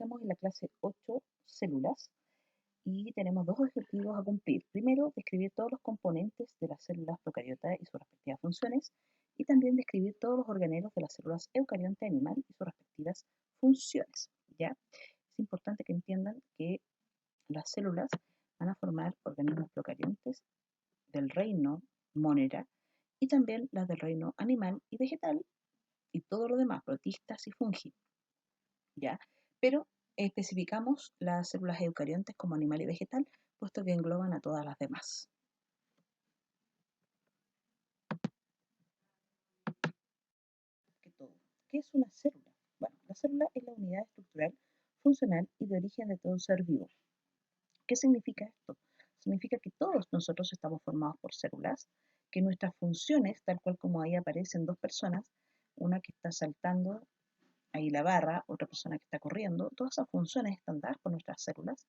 estamos en la clase 8, células, y tenemos dos objetivos a cumplir. Primero, describir todos los componentes de las células procariotas y sus respectivas funciones, y también describir todos los organelos de las células eucarionte animal y sus respectivas funciones. ¿Ya? Es importante que entiendan que las células van a formar organismos procariontes del reino monera y también las del reino animal y vegetal y todo lo demás, protistas y fungi. ¿Ya? Pero especificamos las células eucariontes como animal y vegetal, puesto que engloban a todas las demás. ¿Qué es una célula? Bueno, la célula es la unidad estructural, funcional y de origen de todo ser vivo. ¿Qué significa esto? Significa que todos nosotros estamos formados por células, que nuestras funciones, tal cual como ahí aparecen dos personas, una que está saltando ahí la barra, otra persona que está corriendo, todas esas funciones están dadas por nuestras células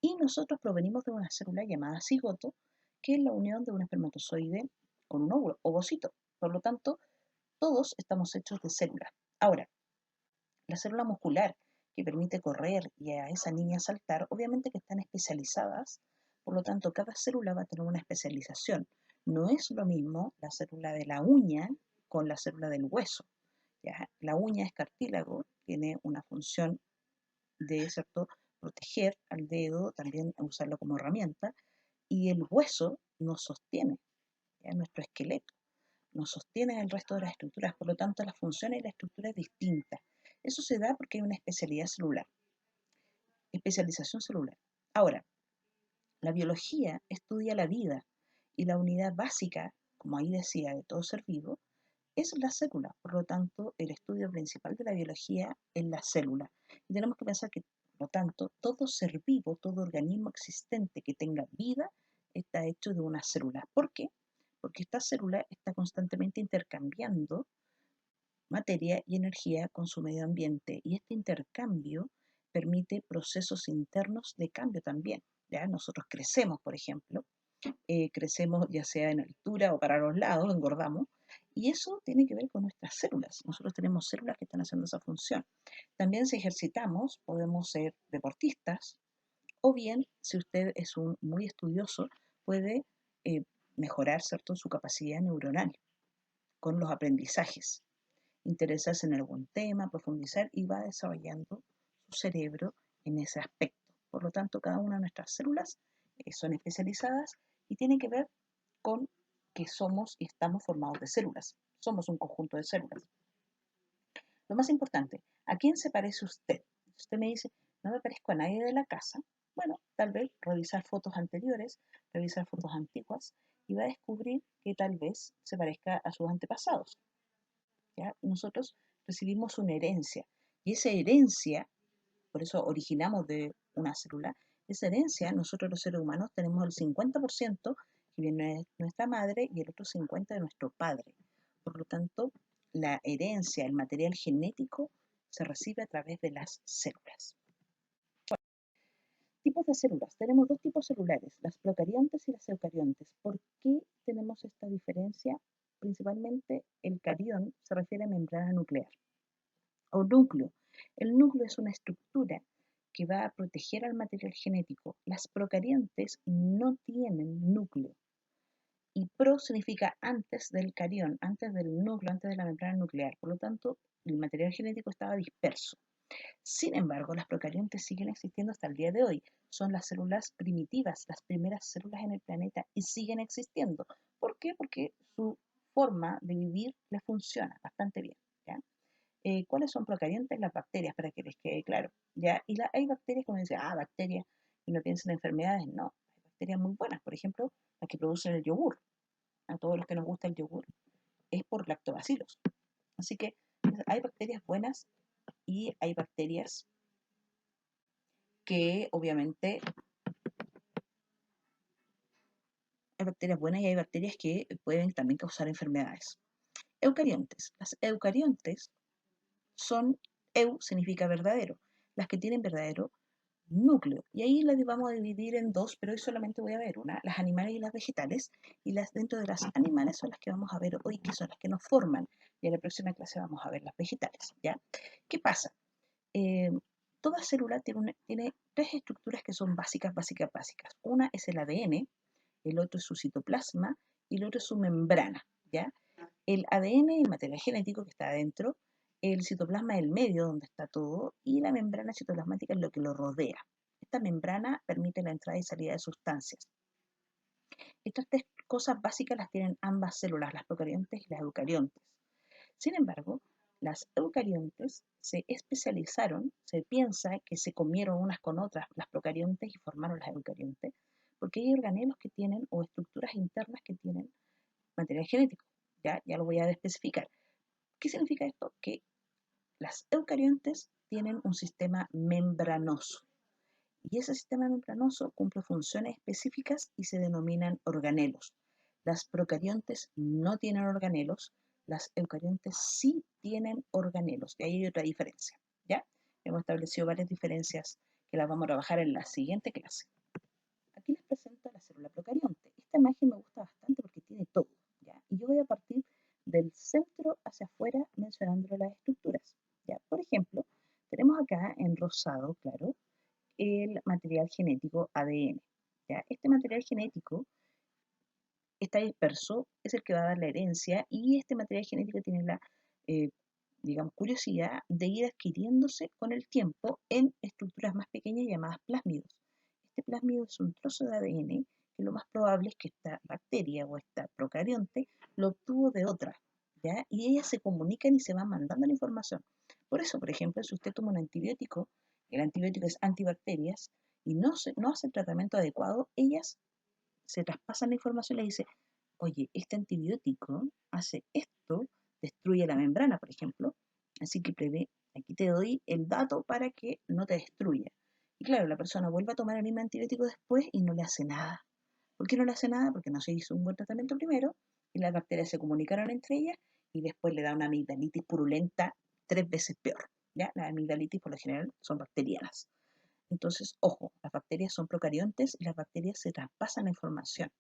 y nosotros provenimos de una célula llamada cigoto, que es la unión de un espermatozoide con un óvulo, ovocito. Por lo tanto, todos estamos hechos de células. Ahora, la célula muscular que permite correr y a esa niña saltar, obviamente que están especializadas, por lo tanto, cada célula va a tener una especialización. No es lo mismo la célula de la uña con la célula del hueso. ¿Ya? La uña es cartílago, tiene una función de, ¿cierto?, proteger al dedo, también usarlo como herramienta, y el hueso nos sostiene, ¿ya? Nuestro esqueleto nos sostiene el resto de las estructuras, por lo tanto la función y la estructura es distinta. Eso se da porque hay una especialidad celular, especialización celular. Ahora, la biología estudia la vida y la unidad básica, como ahí decía, de todo ser vivo, es la célula. Por lo tanto, el estudio principal de la biología es la célula. Y tenemos que pensar que, por lo tanto, todo ser vivo, todo organismo existente que tenga vida, está hecho de una célula. ¿Por qué? Porque esta célula está constantemente intercambiando materia y energía con su medio ambiente. Y este intercambio permite procesos internos de cambio también. ¿Ya? Nosotros crecemos, por ejemplo, crecemos ya sea en altura o para los lados, engordamos, y eso tiene que ver con nuestras células. Nosotros tenemos células que están haciendo esa función. También si ejercitamos, podemos ser deportistas, o bien, si usted es un muy estudioso, puede eh, mejorar, ¿cierto?, su capacidad neuronal con los aprendizajes, interesarse en algún tema, profundizar y va desarrollando su cerebro en ese aspecto. Por lo tanto, cada una de nuestras células son especializadas y tienen que ver con que somos y estamos formados de células. Somos un conjunto de células. Lo más importante, ¿a quién se parece usted? Usted me dice, no me parezco a nadie de la casa. Bueno, tal vez revisar fotos anteriores, revisar fotos antiguas y va a descubrir que tal vez se parezca a sus antepasados. ¿Ya? Nosotros recibimos una herencia y esa herencia, por eso originamos de una célula, esa herencia nosotros los seres humanos tenemos el 50% que viene de nuestra madre y el otro 50% de nuestro padre. Por lo tanto, la herencia, el material genético, se recibe a través de las células. Tipos de células. Tenemos dos tipos celulares, las procariontes y las eucariontes. ¿Por qué tenemos esta diferencia? Principalmente el carión se refiere a membrana nuclear o núcleo. El núcleo es una estructura que va a proteger al material genético. Las procariontes no tienen núcleo. Y pro significa antes del carión, antes del núcleo, antes de la membrana nuclear. Por lo tanto, el material genético estaba disperso. Sin embargo, las procariontes siguen existiendo hasta el día de hoy. Son las células primitivas, las primeras células en el planeta y siguen existiendo. ¿Por qué? Porque su forma de vivir les funciona bastante bien. ¿Ya? ¿Cuáles son procariontes? Las bacterias, para que les quede claro. ¿Ya? Y hay bacterias, como dice, bacterias, y no piensen en enfermedades. No, hay bacterias muy buenas. Por ejemplo, las que producen el yogur. A todos los que nos gusta el yogur, es por lactobacilos. Así que hay bacterias buenas y hay bacterias que obviamente hay bacterias buenas y hay bacterias que pueden también causar enfermedades. Eucariontes. Las eucariontes son, significa verdadero, las que tienen verdadero núcleo. Y ahí las vamos a dividir en dos, pero hoy solamente voy a ver una, las animales y las vegetales, y las dentro de las animales son las que vamos a ver hoy, que son las que nos forman, y en la próxima clase vamos a ver las vegetales, ¿ya? ¿Qué pasa? Toda célula tiene tres estructuras que son básicas. Una es el ADN, el otro es su citoplasma y el otro es su membrana, ¿ya? El ADN, el material genético que está adentro, el citoplasma es el medio donde está todo y la membrana citoplasmática es lo que lo rodea. Esta membrana permite la entrada y salida de sustancias. Estas tres cosas básicas las tienen ambas células, las procariontes y las eucariontes. Sin embargo, las eucariontes se especializaron, se piensa que se comieron unas con otras las procariontes y formaron las eucariontes, porque hay organelos que tienen o estructuras internas que tienen material genético. Ya lo voy a especificar. ¿Qué significa esto? Que las eucariontes tienen un sistema membranoso. Y ese sistema membranoso cumple funciones específicas y se denominan organelos. Las procariontes no tienen organelos, las eucariontes sí tienen organelos. Y ahí hay otra diferencia. ¿Ya? Hemos establecido varias diferencias que las vamos a trabajar en la siguiente clase. Aquí les presento la célula procarionte. Esta imagen me gusta bastante porque tiene todo. ¿Ya? Y yo voy a partir del centro hacia afuera mencionando las estructuras. ¿Ya? Por ejemplo, tenemos acá en rosado, claro, el material genético ADN. ¿Ya? Este material genético está disperso, es el que va a dar la herencia y este material genético tiene la, eh, digamos, curiosidad de ir adquiriéndose con el tiempo en estructuras más pequeñas llamadas plásmidos. Este plásmido es un trozo de ADN que lo más probable es que esta bacteria o esta procarionte lo obtuvo de otra, ¿ya? Y ellas se comunican y se van mandando la información. Por eso, por ejemplo, si usted toma un antibiótico, el antibiótico es antibacterias, y no hace el tratamiento adecuado, ellas se traspasan la información y le dice, oye, este antibiótico hace esto, destruye la membrana, por ejemplo, así que prevé, aquí te doy el dato para que no te destruya. Y claro, la persona vuelve a tomar el mismo antibiótico después y no le hace nada. ¿Por qué no le hace nada? Porque no se hizo un buen tratamiento primero y las bacterias se comunicaron entre ellas y después le da una amigdalitis purulenta 3 veces peor. ¿Ya? Las amigdalitis por lo general son bacterianas. Entonces, ojo, las bacterias son procariontes y las bacterias se traspasan la información.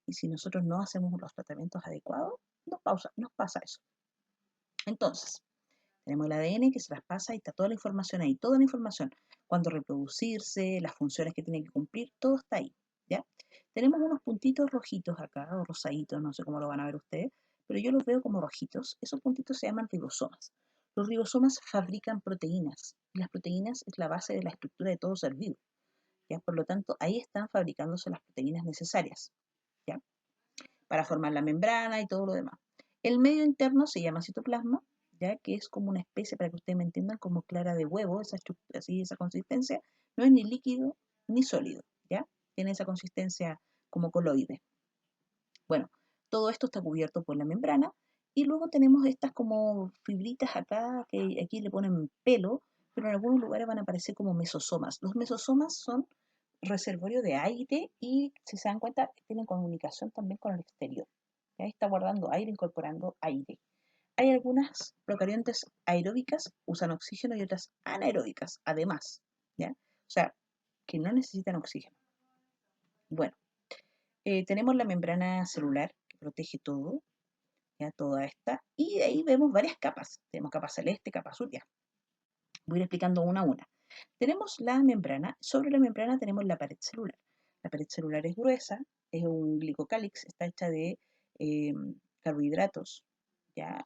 Y si nosotros no hacemos los tratamientos adecuados, nos pasa eso. Entonces, tenemos el ADN que se traspasa y está toda la información ahí, toda la información, cuándo reproducirse, las funciones que tiene que cumplir, todo está ahí, ¿ya? Tenemos unos puntitos rojitos acá, o rosaditos, no sé cómo lo van a ver ustedes, pero yo los veo como rojitos. Esos puntitos se llaman ribosomas. Los ribosomas fabrican proteínas, y las proteínas es la base de la estructura de todo ser vivo, ¿ya? Por lo tanto, ahí están fabricándose las proteínas necesarias, ¿ya? Para formar la membrana y todo lo demás. El medio interno se llama citoplasma, ya que es como una especie, para que ustedes me entiendan, como clara de huevo, esa estructura, así, esa consistencia, no es ni líquido ni sólido, ¿ya? Tiene esa consistencia como coloide. Bueno, todo esto está cubierto por la membrana y luego tenemos estas como fibritas acá, que aquí le ponen pelo, pero en algunos lugares van a aparecer como mesosomas. Los mesosomas son reservorio de aire y, si se dan cuenta, tienen comunicación también con el exterior. ¿Ya? Está guardando aire, incorporando aire. Hay algunas procariontes aeróbicas, usan oxígeno, y otras anaeróbicas, además. ¿Ya? O sea, que no necesitan oxígeno. Bueno, tenemos la membrana celular que protege todo, ya toda esta, y de ahí vemos varias capas. Tenemos capa celeste, capa azul, ya. Voy a ir explicando una a una. Tenemos la membrana, sobre la membrana tenemos la pared celular. La pared celular es gruesa, es un glicocálix, está hecha de eh, carbohidratos, ¿ya?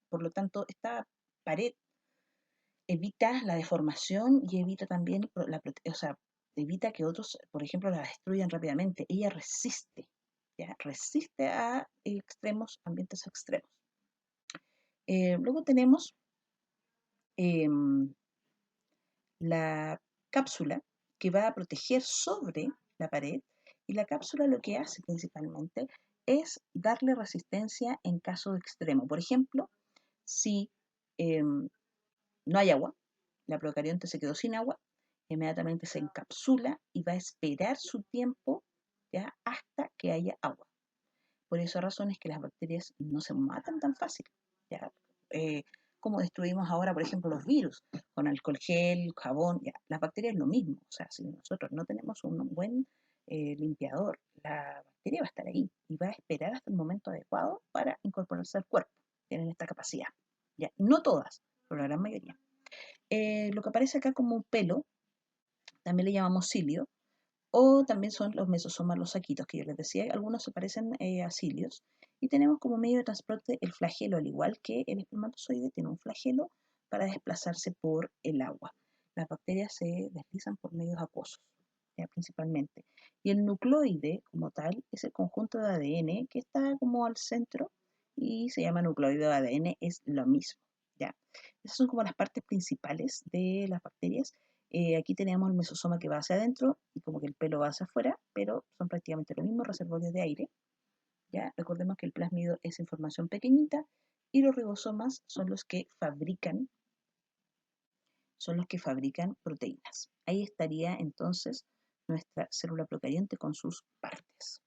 Por lo tanto, esta pared evita la deformación y evita también o sea, evita que otros, por ejemplo, la destruyan rápidamente. Ella resiste, ¿ya? Resiste a extremos, ambientes extremos. Luego tenemos em, la cápsula que va a proteger sobre la pared, y la cápsula lo que hace principalmente es darle resistencia en caso extremo. Por ejemplo, si no hay agua, la procarionte se quedó sin agua, inmediatamente se encapsula y va a esperar su tiempo, ¿ya? Hasta que haya agua. Por esa razón es que las bacterias no se matan tan fácil, ¿ya? Como destruimos ahora, por ejemplo, los virus, con alcohol gel, jabón, ya. Las bacterias es lo mismo. O sea, si nosotros no tenemos un buen limpiador, la bacteria va a estar ahí y va a esperar hasta el momento adecuado para incorporarse al cuerpo. Tienen esta capacidad. ¿Ya? No todas, pero la gran mayoría. Lo que aparece acá como un pelo, también le llamamos cilio, o también son los mesosomas, los saquitos que yo les decía, algunos se parecen a cilios. Y tenemos como medio de transporte el flagelo, al igual que el espermatozoide tiene un flagelo para desplazarse por el agua. Las bacterias se deslizan por medios acuosos, ya, principalmente. Y el nucleoide, como tal, es el conjunto de ADN que está como al centro y se llama nucleoide de ADN, es lo mismo, ¿ya? Esas son como las partes principales de las bacterias. Aquí tenemos el mesosoma que va hacia adentro y como que el pelo va hacia afuera, pero son prácticamente los mismos reservorios de aire. ¿Ya? Recordemos que el plásmido es información pequeñita y los ribosomas son los que fabrican proteínas. Ahí estaría entonces nuestra célula procarionte con sus partes.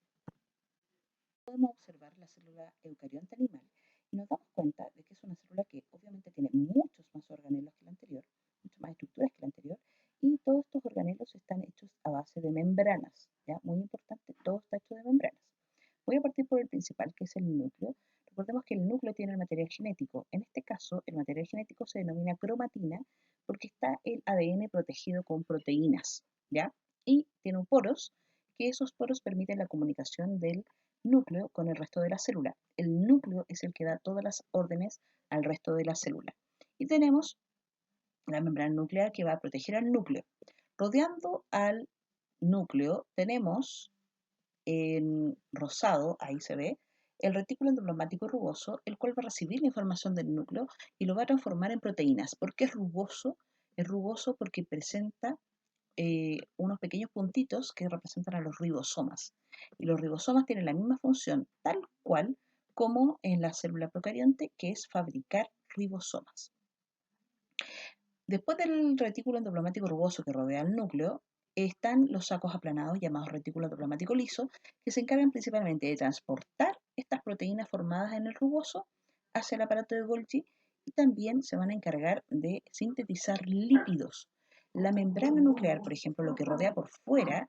Podemos observar la célula eucarionte animal y nos damos cuenta de que es una célula que obviamente tiene muchos más organelos que la anterior, muchas más estructuras que la anterior, y todos estos organelos están hechos a base de membranas, ¿ya? Muy importante, todo está hecho de membranas. Voy a partir por el principal, que es el núcleo. Recordemos que el núcleo tiene el material genético. En este caso, el material genético se denomina cromatina porque está el ADN protegido con proteínas, ¿ya? Y tiene poros, que esos poros permiten la comunicación del núcleo con el resto de la célula. El núcleo es el que da todas las órdenes al resto de la célula. Y tenemos la membrana nuclear que va a proteger al núcleo. Rodeando al núcleo tenemos en rosado, ahí se ve, el retículo endoplasmático rugoso, el cual va a recibir la información del núcleo y lo va a transformar en proteínas. ¿Por qué es rugoso? Es rugoso porque presenta unos pequeños puntitos que representan a los ribosomas. Y los ribosomas tienen la misma función, tal cual como en la célula procarionte, que es fabricar ribosomas. Después del retículo endoplasmático rugoso que rodea el núcleo, están los sacos aplanados llamados retículo endoplasmático liso, que se encargan principalmente de transportar estas proteínas formadas en el rugoso hacia el aparato de Golgi y también se van a encargar de sintetizar lípidos. La membrana nuclear, por ejemplo, lo que rodea por fuera,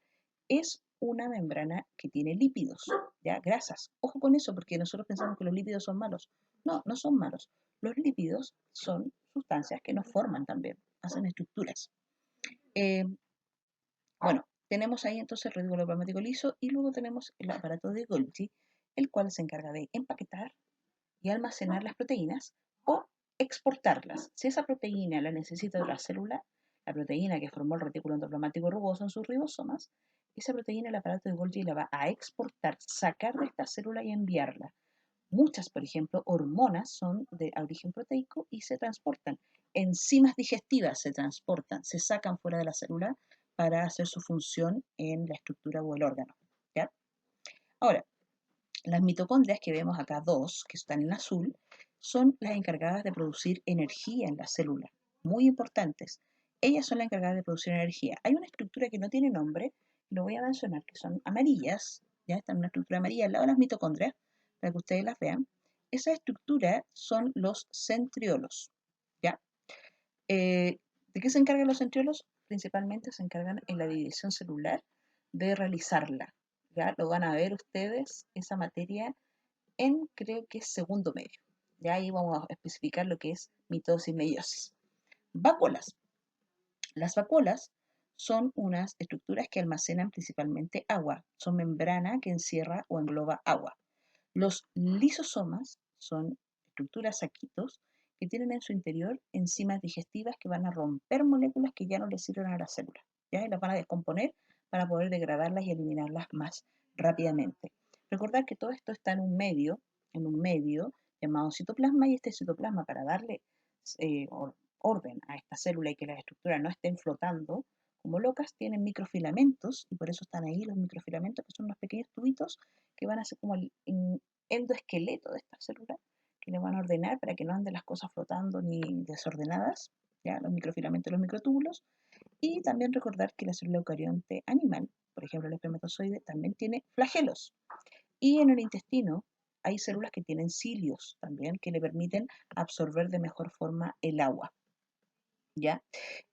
es una membrana que tiene lípidos, ¿ya? Grasas. Ojo con eso, porque nosotros pensamos que los lípidos son malos. No, no son malos. Los lípidos son sustancias que nos forman también, hacen estructuras. Eh, bueno, tenemos ahí entonces el retículo endoplasmático liso y luego tenemos el aparato de Golgi, el cual se encarga de empaquetar y almacenar las proteínas o exportarlas. Si esa proteína la necesita otra célula, la proteína que formó el retículo endoplasmático rugoso en sus ribosomas, esa proteína el aparato de Golgi la va a exportar, sacar de esta célula y enviarla. Muchas, por ejemplo, hormonas son de origen proteico y se transportan. Enzimas digestivas se transportan, se sacan fuera de la célula para hacer su función en la estructura o el órgano. ¿Ya? Ahora, las mitocondrias que vemos acá, dos, que están en azul, son las encargadas de producir energía en la célula. Muy importantes. Ellas son las encargadas de producir energía. Hay una estructura que no tiene nombre, lo voy a mencionar, que son amarillas, ya están en una estructura amarilla al lado de las mitocondrias, para que ustedes las vean. Esa estructura son los centriolos, ¿ya? ¿De qué se encargan los centriolos? Principalmente se encargan en la división celular de realizarla. ¿Ya? Lo van a ver ustedes, esa materia, en creo que es segundo medio. Ya ahí vamos a especificar lo que es mitosis y meiosis. Vacuolas. Las vacuolas son unas estructuras que almacenan principalmente agua. Son membrana que encierra o engloba agua. Los lisosomas son estructuras saquitos que tienen en su interior enzimas digestivas que van a romper moléculas que ya no le sirven a la célula, ¿ya? Y las van a descomponer para poder degradarlas y eliminarlas más rápidamente. Recordar que todo esto está en un medio llamado citoplasma, y este citoplasma, para darle eh, orden a esta célula y que las estructuras no estén flotando como locas, tienen microfilamentos y por eso están ahí los microfilamentos, que son unos pequeños tubitos que van a ser como el endoesqueleto de esta célula, que le van a ordenar para que no anden las cosas flotando ni desordenadas, ¿ya? Los microfilamentos y los microtúbulos. Y también recordar que la célula eucarionte animal, por ejemplo el espermatozoide, también tiene flagelos. Y en el intestino hay células que tienen cilios también, que le permiten absorber de mejor forma el agua, ¿ya?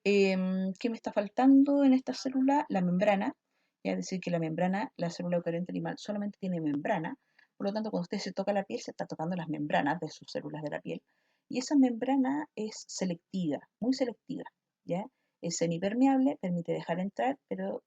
¿Qué me está faltando en esta célula? La membrana, ya, es decir, que la membrana, la célula eucarionte animal solamente tiene membrana, por lo tanto, cuando usted se toca la piel, se está tocando las membranas de sus células de la piel. Y esa membrana es selectiva, muy selectiva, ¿ya? Es semipermeable, permite dejar entrar, pero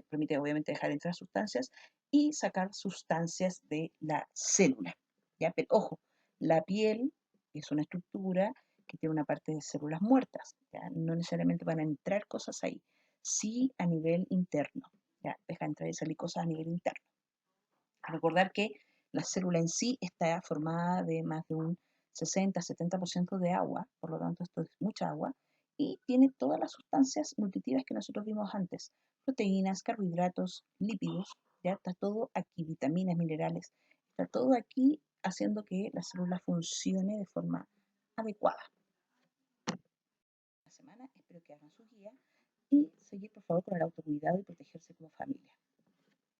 permite obviamente dejar entrar sustancias y sacar sustancias de la célula, ¿ya? Pero ojo, la piel es una estructura que tiene una parte de células muertas, ¿ya? No necesariamente van a entrar cosas ahí, sí a nivel interno, ¿ya? Deja entrar y salir cosas a nivel interno. Recordar que la célula en sí está formada de más de un 60-70% de agua, por lo tanto esto es mucha agua, y tiene todas las sustancias nutritivas que nosotros vimos antes, proteínas, carbohidratos, lípidos, ya está todo aquí, vitaminas, minerales, está todo aquí haciendo que la célula funcione de forma adecuada. La semana espero que hagan su guía y seguir por favor con el autocuidado y protegerse como familia.